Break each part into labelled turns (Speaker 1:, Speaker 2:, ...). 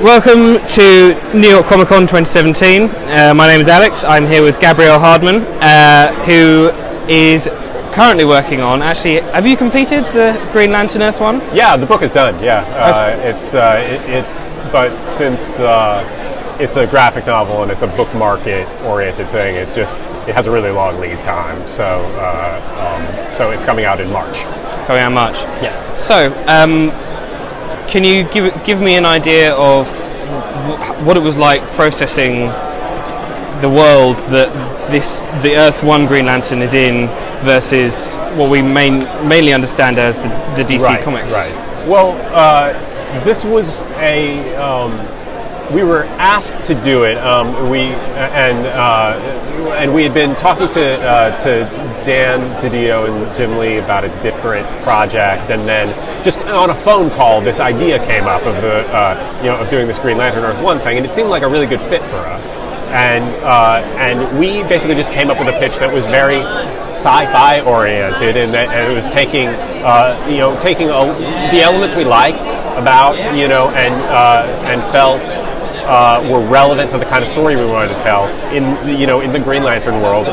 Speaker 1: Welcome to New York Comic Con 2017. My name is Alex. I'm here with Gabriel Hardman, who is currently working on. Actually, have you completed the Green Lantern Earth one?
Speaker 2: Yeah, the book is done. Yeah, but since it's a graphic novel and it's a book market oriented thing, it has a really long lead time. So it's coming out in March.
Speaker 1: It's coming out in March.
Speaker 2: Yeah.
Speaker 1: So. Can you give me an idea of what it was like processing the world that the Earth 1 Green Lantern is in versus what we mainly understand as the DC Comics?
Speaker 2: Right. Well, this was we were asked to do it. We had been talking to Dan DiDio and Jim Lee about a different project, and then just on a phone call, this idea came up of doing this Green Lantern Earth 1 thing, and it seemed like a really good fit for us. And we basically just came up with a pitch that was very sci-fi oriented, and it was taking the elements we liked about and felt were relevant to the kind of story we wanted to tell in the Green Lantern world,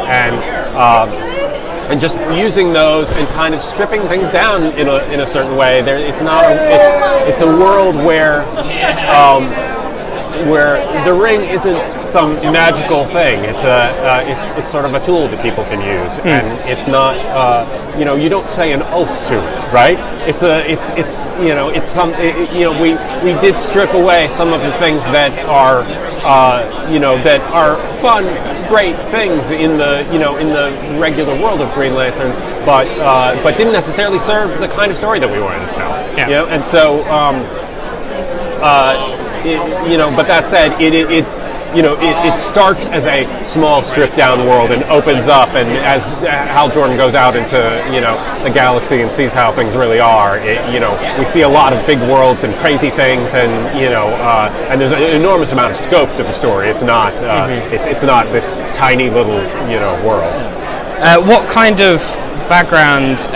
Speaker 2: and just using those and kind of stripping things down in a certain way. It's a world where the ring isn't some magical thing. It's sort of a tool that people can use, and it's not you don't say an oath to it, right? We did strip away some of the things that are that are fun, great things in the regular world of Green Lantern, but didn't necessarily serve the kind of story that we wanted to tell.
Speaker 1: Yeah.
Speaker 2: And so but that said, it starts as a small stripped down world and opens up, and as Hal Jordan goes out into the galaxy and sees how things really are, we see a lot of big worlds and crazy things, and and there's an enormous amount of scope to the story. It's not it's not this tiny little world.
Speaker 1: What kind of background?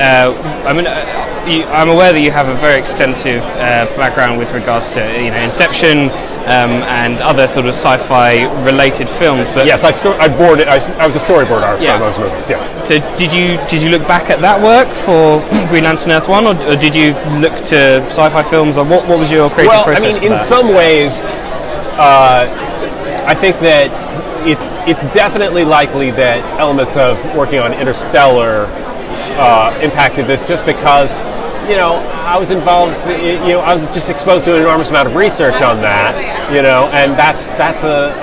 Speaker 1: I'm aware that you have a very extensive background with regards to Inception and other sort of sci-fi related films. But
Speaker 2: yes, I was a storyboard artist on those movies. Yes.
Speaker 1: So did you look back at that work for Green Lantern Earth 1, or did you look to sci-fi films, or what was your creative process?
Speaker 2: Well, I mean, in some ways, I think that it's definitely likely that elements of working on Interstellar impacted this, just because I was involved. I was just exposed to an enormous amount of research on that. And that's a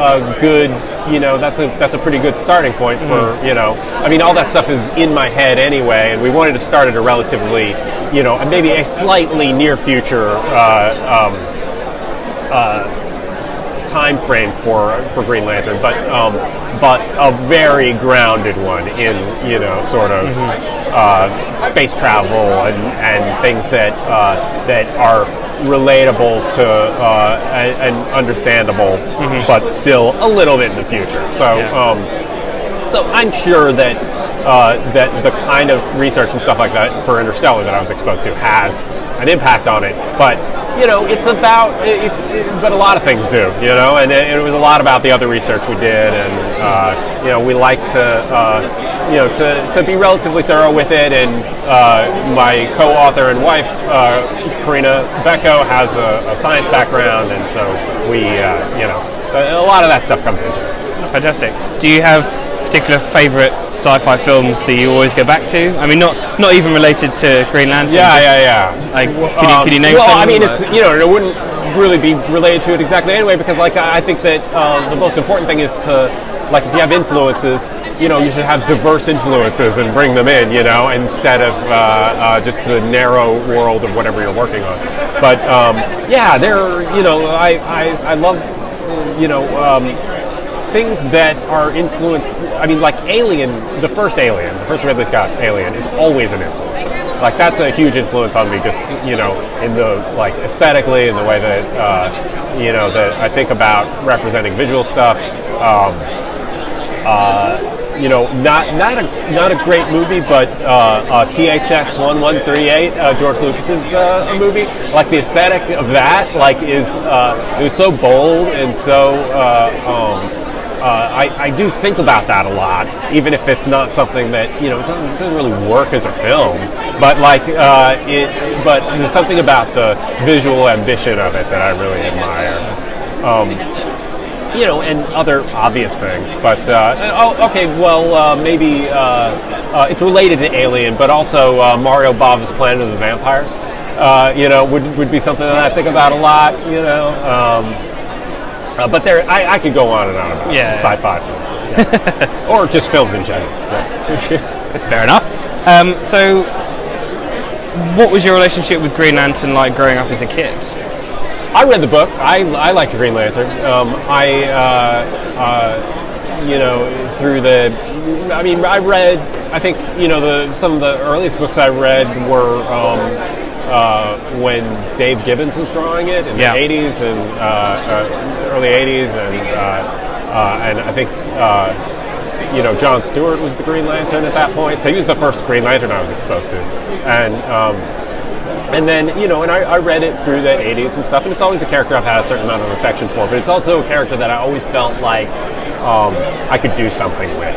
Speaker 2: good. That's a pretty good starting point for. I mean, all that stuff is in my head anyway, and we wanted to start at a relatively, maybe a slightly near future time frame for Green Lantern, but a very grounded one in sort of space travel and things that are relatable to and understandable, but still a little bit in the future. So I'm sure that that the kind of research and stuff like that for Interstellar that I was exposed to has an impact on it. But but a lot of things do, and it was a lot about the other research we did, and we like to be relatively thorough with it. And my co-author and wife, Karina Becco, has a science background, and so we a lot of that stuff comes into it.
Speaker 1: Fantastic. Do you have particular favourite sci-fi films that you always go back to? I mean, not even related to Green Lantern.
Speaker 2: Yeah.
Speaker 1: Like, can you name some?
Speaker 2: Well, I mean, it's it wouldn't really be related to it exactly anyway, because I think that the most important thing is to, if you have influences, you should have diverse influences and bring them in, instead of just the narrow world of whatever you're working on. But I love things that are influenced. I mean, like Alien, the first Ridley Scott Alien, is always an influence. Like, that's a huge influence on me, just in the aesthetically, in the way that that I think about representing visual stuff. not a great movie, but THX 1138, George Lucas's movie. Like the aesthetic of that, like is it was so bold and so. I do think about that a lot, even if it's not something that it doesn't really work as a film. But but there's something about the visual ambition of it that I really admire. And other obvious things. But maybe it's related to Alien, but also Mario Bava's Planet of the Vampires. Would be something that I think about a lot. But I could go on and on about sci-fi films, or just films in general. Yeah.
Speaker 1: Fair enough. So, what was your relationship with Green Lantern like growing up as a kid?
Speaker 2: I read the book. I liked Green Lantern. I read. I think some of the earliest books I read were when Dave Gibbons was drawing it in the '80s and early '80s, and I think John Stewart was the Green Lantern at that point. He was the first Green Lantern I was exposed to, and then I read it through the '80s and stuff, and it's always a character I've had a certain amount of affection for, but it's also a character that I always felt like I could do something with.